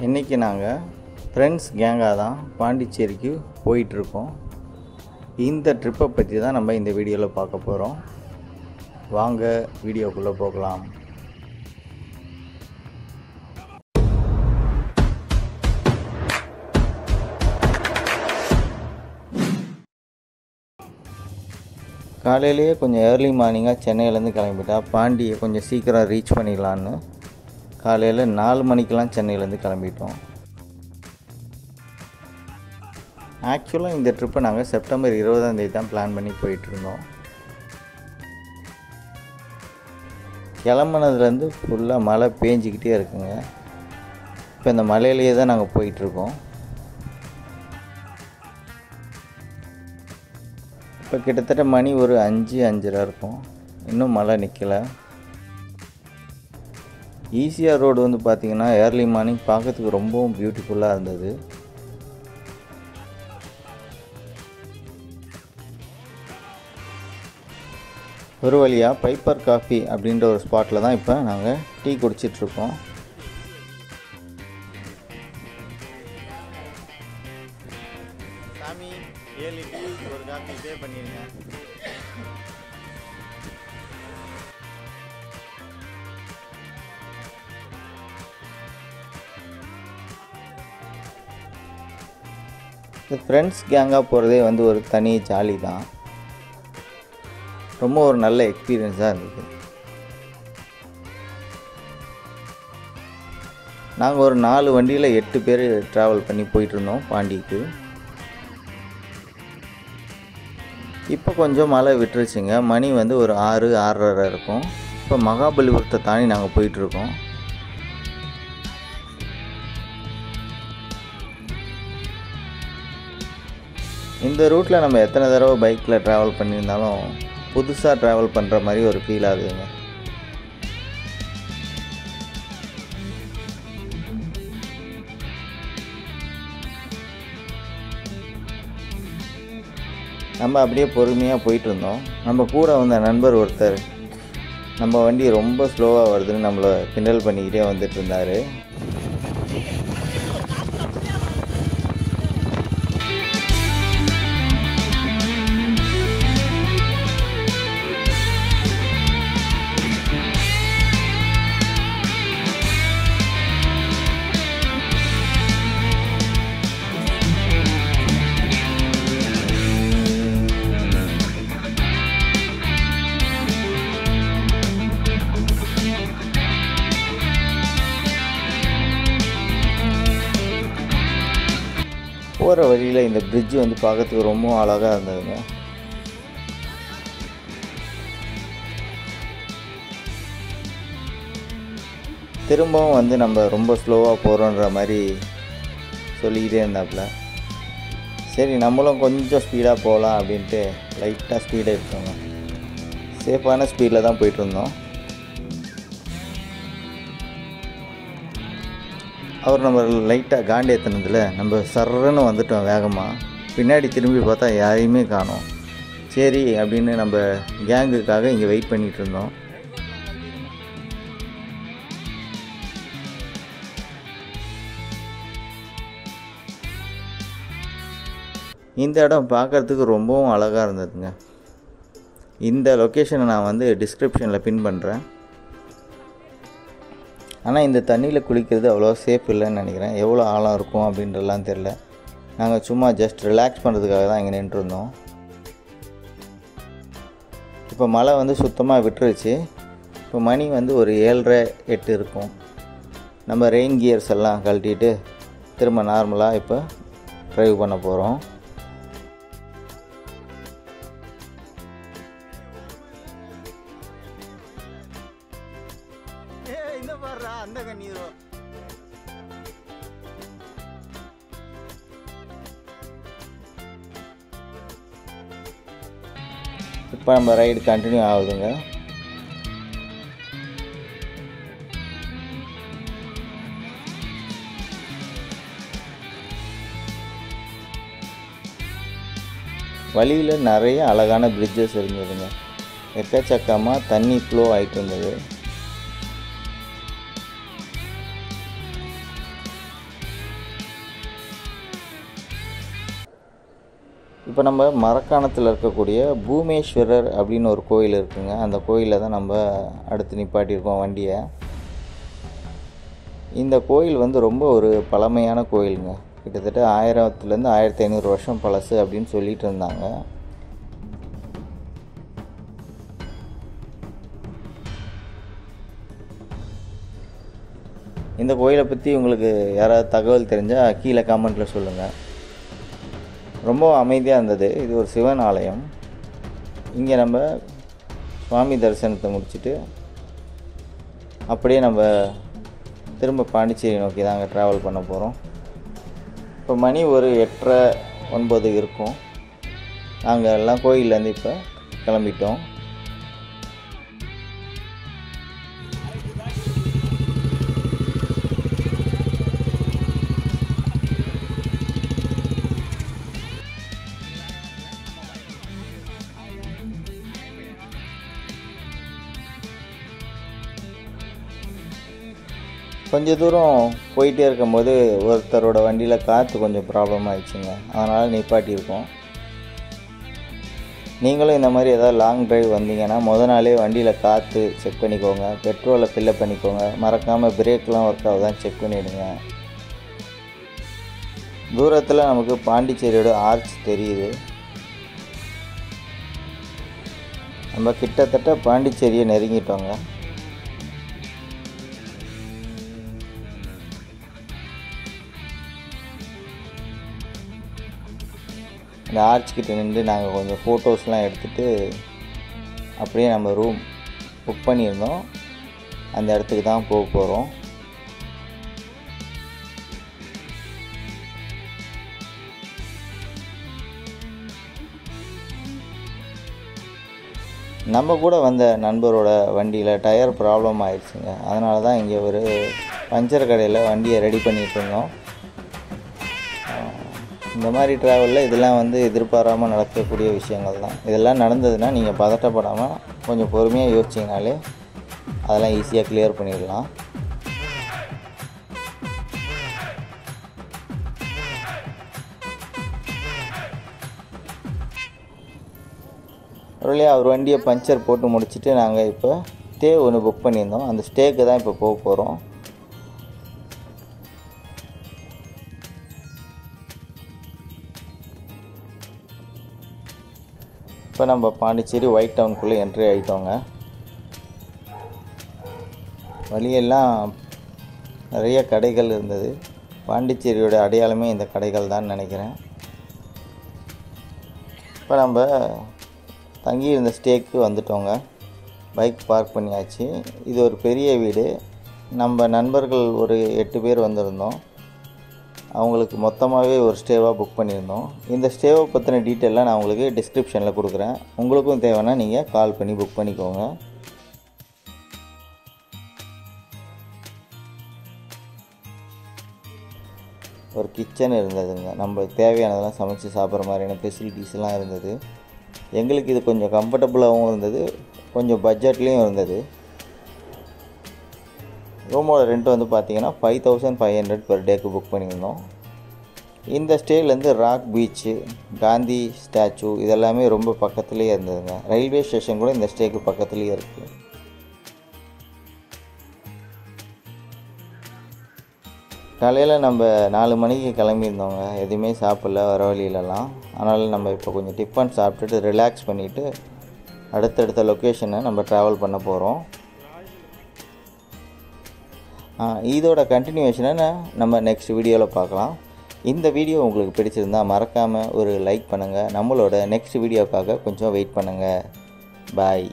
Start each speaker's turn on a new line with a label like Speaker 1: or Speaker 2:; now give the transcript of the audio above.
Speaker 1: இன்றைக்கி நாங்கள் ஃப்ரெண்ட்ஸ் கேங்காக தான் பாண்டிச்சேரிக்கு போயிட்டுருக்கோம். இந்த ட்ரிப்பை பற்றி தான் நம்ம இந்த வீடியோவில் பார்க்க போகிறோம். வாங்க வீடியோக்குள்ளே போகலாம். காலையிலேயே கொஞ்சம் ஏர்லி மார்னிங்காக சென்னையிலேருந்து கிளம்பிட்டா பாண்டியை கொஞ்சம் சீக்கிரம் ரீச் பண்ணிடலான்னு காலையில் 4 மணிக்கெலாம் சென்னையிலேருந்து கிளம்பிட்டோம். ஆக்சுவலாக இந்த ட்ரிப்பை நாங்கள் செப்டம்பர் 20ஆம் தேதி தான் பிளான் பண்ணி போயிட்டுருந்தோம். கிளம்புனதுலேருந்து ஃபுல்லாக மழை பேஞ்சிக்கிட்டே இருக்குங்க. இப்போ இந்த மலையிலேயே தான் நாங்கள் போயிட்டுருக்கோம். இப்போ கிட்டத்தட்ட மணி ஒரு 5-5:30 இருக்கும். இன்னும் மழை நிற்கலை. ஈசிஆர் ரோடு வந்து பார்த்திங்கன்னா ஏர்லி மார்னிங் பார்க்கறதுக்கு ரொம்பவும் பியூட்டிஃபுல்லாக இருந்தது. ஒரு வழியாக பைப்பர் காஃபி அப்படின்ற ஒரு ஸ்பாட்டில் தான் இப்போ நாங்கள் டீ குடிச்சிட்ருக்கோம். சாமி 7 டீ ஒரு காஃபி பே பண்ணிடுங்க. ஃப்ரெண்ட்ஸ் கேங்காக போகிறதே வந்து ஒரு தனி ஜாலி தான். ரொம்ப ஒரு நல்ல எக்ஸ்பீரியன்ஸாக இருந்தது. நாங்கள் ஒரு 4 வண்டியில் 8 பேர் ட்ராவல் பண்ணி போயிட்டுருந்தோம் பாண்டிக்கு. இப்போ கொஞ்சம் மழை விட்டுருச்சுங்க. மணி வந்து ஒரு 6-6:30 இருக்கும். இப்போ மகாபலிபுரத்தை தாண்டி நாங்கள் போயிட்டுருக்கோம். இந்த ரூட்டில் நம்ம எத்தனை தடவை பைக்கில் ட்ராவல் பண்ணியிருந்தாலும் புதுசாக ட்ராவல் பண்ணுற மாதிரி ஒரு ஃபீல் ஆகுதுங்க. நம்ம அப்படியே பொறுமையாக போயிட்டு இருந்தோம். நம்ம கூட வந்த நண்பர் ஒருத்தர் நம்ம வண்டி ரொம்ப ஸ்லோவாக வருதுன்னு நம்மளை கிண்டல் பண்ணிக்கிட்டே வந்துட்டு இருந்தார். போகிற வழியில் இந்த பிரிட்ஜ் வந்து பார்க்கறதுக்கு ரொம்ப அழகாக இருந்ததுங்க. திரும்பவும் வந்து நம்ம ரொம்ப ஸ்லோவாக போகிறோன்ற மாதிரி சொல்லிக்கிட்டே இருந்தாப்புல. சரி நம்மளும் கொஞ்சம் ஸ்பீடாக போகலாம் அப்படின்ட்டு லைட்டாக ஸ்பீடாக எடுத்தோங்க. சேஃபான ஸ்பீடில் தான் போயிட்டுருந்தோம். அவர் நம்ம லைட்டாக காண்டி ஏற்றினதில் நம்ம சர்றன்னு வந்துட்டோம் வேகமாக. பின்னாடி திரும்பி பார்த்தா யாரையுமே காணோம். சரி அப்படின்னு நம்ம கேங்குக்காக இங்கே வெயிட் பண்ணிகிட்டு இருந்தோம். இந்த இடம் பார்க்குறதுக்கு ரொம்பவும் அழகாக இருந்ததுங்க. இந்த லொக்கேஷனை நான் வந்து டிஸ்கிரிப்ஷனில் பின் பண்ணுறேன். ஆனால் இந்த தண்ணியில் குளிக்கிறது அவ்வளோ சேஃப் இல்லைன்னு நினைக்கிறேன். எவ்வளோ ஆழம் இருக்கும் அப்படின்றலாம் தெரில. நாங்கள் சும்மா ஜஸ்ட் ரிலாக்ஸ் பண்ணுறதுக்காக தான் இங்கே நின்றுருந்தோம். இப்போ மழை வந்து சுத்தமாக விட்டுருச்சு. இப்போ மணி வந்து ஒரு 7:30-8 இருக்கும். நம்ம ரெயின் கியர்ஸ் எல்லாம் கழட்டிட்டு திரும்ப நார்மலாக இப்போ ட்ரைவ் பண்ண போகிறோம். இப்போ நம்ம ரைடு கண்டினியூ ஆகுதுங்க. வழியில் நிறைய அழகான பிரிட்ஜஸ் இருந்ததுங்க. எக்கச்சக்கமாக தண்ணி ஃப்ளோ ஆகிட்டு இருந்தது. இப்போ நம்ம மரக்காணத்தில் இருக்கக்கூடிய பூமேஸ்வரர் அப்படின்னு ஒரு கோயில் இருக்குங்க. அந்த கோயிலில் தான் நம்ம அடுத்து நிப்பாட்டியிருக்கோம் வண்டியை. இந்த கோயில் வந்து ரொம்ப ஒரு பழமையான கோயிலுங்க. கிட்டத்தட்ட 1000லேருந்து 1500 வருஷம் பழசு அப்படின்னு சொல்லிட்டு இருந்தாங்க. இந்த கோயிலை பற்றி உங்களுக்கு யாராவது தகவல் தெரிஞ்சால் கீழே கமெண்ட்டில் சொல்லுங்கள். ரொம்ப அமைதியாக இருந்தது. இது ஒரு சிவன் ஆலயம். இங்கே நம்ம சுவாமி தரிசனத்தை முடிச்சுட்டு அப்படியே நம்ம திரும்ப பாண்டிச்சேரி நோக்கி தாங்க ட்ராவல் பண்ண போகிறோம். இப்போ மணி ஒரு 8:30 9 இருக்கும். நாங்கள் எல்லாம் கோயிலேருந்து இப்போ கிளம்பிட்டோம். கொஞ்சம் தூரம் போயிட்டே இருக்கும்போது ஒருத்தரோட வண்டியில் காற்று கொஞ்சம் ப்ராப்ளம் ஆகிடுச்சுங்க. அதனால் நிப்பாட்டியிருக்கோம். நீங்களும் இந்த மாதிரி ஏதாவது லாங் ட்ரைவ் வந்தீங்கன்னா நாளே வண்டியில் காற்று செக் பண்ணிக்கோங்க. பெட்ரோலை ஃபில்லப் பண்ணிக்கோங்க. மறக்காமல் பிரேக்லாம் ஒர்க் ஆகுதான் செக் பண்ணிவிடுங்க. தூரத்தில் நமக்கு பாண்டிச்சேரியோட ஆர்ச் தெரியுது. நம்ம கிட்டத்தட்ட பாண்டிச்சேரியை நெருங்கிட்டோங்க. இந்த ஆர்ச் கிட்ட நின்று நாங்கள் கொஞ்சம் ஃபோட்டோஸ்லாம் எடுத்துகிட்டு அப்படியே நம்ம ரூம் புக் பண்ணியிருந்தோம். அந்த இடத்துக்கு தான் போக போகிறோம். நம்ம கூட வந்த நண்பரோட வண்டியில் டயர் ப்ராப்ளம் ஆயிடுச்சுங்க. அதனால தான் இங்கே ஒரு பஞ்சர் கடையில் வண்டியை ரெடி பண்ணிகிட்டு இருந்தோம். இந்த மாதிரி ட்ராவலில் இதெல்லாம் வந்து எதிர்பாராமல் நடக்கக்கூடிய விஷயங்கள் தான். இதெல்லாம் நடந்ததுன்னா நீங்கள் பதட்டப்படாமல் கொஞ்சம் பொறுமையாக யோசிச்சிங்கனாலே அதெல்லாம் ஈஸியாக கிளியர் பண்ணிடலாம். ஒரு வழியாக அவர் வண்டியை பஞ்சர் போட்டு முடிச்சுட்டு நாங்கள் இப்போ ஸ்டே ஒன்று புக் பண்ணியிருந்தோம். அந்த ஸ்டேக்கு தான் இப்போ போக போகிறோம். இப்போ நம்ம பாண்டிச்சேரி ஒயிட் டவுனுக்குள்ளே என்ட்ரி ஆகிட்டோங்க. வழியெல்லாம் நிறைய கடைகள் இருந்தது. பாண்டிச்சேரியோட அடையாளமே இந்த கடைகள் தான் நினைக்கிறேன். இப்போ நம்ம தங்கியிருந்த ஸ்டேக்கு வந்துட்டோங்க. பைக் பார்க் பண்ணியாச்சு. இது ஒரு பெரிய வீடு. நம்ம நண்பர்கள் ஒரு 8 பேர் வந்திருந்தோம். அவங்களுக்கு மொத்தமாகவே ஒரு ஸ்டேவாக புக் பண்ணியிருந்தோம். இந்த ஸ்டேவை பற்றின டீட்டெயிலாம் நான் உங்களுக்கு டிஸ்கிரிப்ஷனில் கொடுக்குறேன். உங்களுக்கும் தேவைன்னா நீங்கள் கால் பண்ணி புக் பண்ணிக்கோங்க. ஒரு கிச்சன் இருந்ததுங்க. நம்ம தேவையானதெல்லாம் சமைச்சு சாப்பிட்ற மாதிரியான ஃபெசிலிட்டிஸ்லாம் இருந்தது. எங்களுக்கு இது கொஞ்சம் கம்ஃபர்டபுளாகவும் இருந்தது, கொஞ்சம் பட்ஜெட்லேயும் இருந்தது. ரூமோட ரெண்ட் வந்து பார்த்திங்கன்னா 5500 பெர் டேக்கு புக் பண்ணியிருந்தோம். இந்த ஸ்டேலேருந்து ராக் பீச்சு, காந்தி ஸ்டாச்சு இதெல்லாமே ரொம்ப பக்கத்துலேயே இருந்ததுங்க. ரயில்வே ஸ்டேஷன் கூட இந்த ஸ்டேக்கு பக்கத்துலேயே இருக்குது. காலையில் நம்ம 4 மணிக்கு கிளம்பியிருந்தோங்க. எதுவுமே சாப்பிடல வர வழியிலலாம். அதனால் நம்ம இப்போ கொஞ்சம் டிஃபன் சாப்பிட்டுட்டு ரிலாக்ஸ் பண்ணிவிட்டு அடுத்தடுத்த லொக்கேஷனை நம்ம ட்ராவல் பண்ண போகிறோம். இதோட கண்டினியூஷனை நம்ம நெக்ஸ்ட் வீடியோவில் பார்க்கலாம். இந்த வீடியோ உங்களுக்கு பிடிச்சிருந்தால் மறக்காமல் ஒரு லைக் பண்ணுங்கள். நம்மளோட நெக்ஸ்ட் வீடியோக்காக கொஞ்சம் வெயிட் பண்ணுங்கள். பாய்.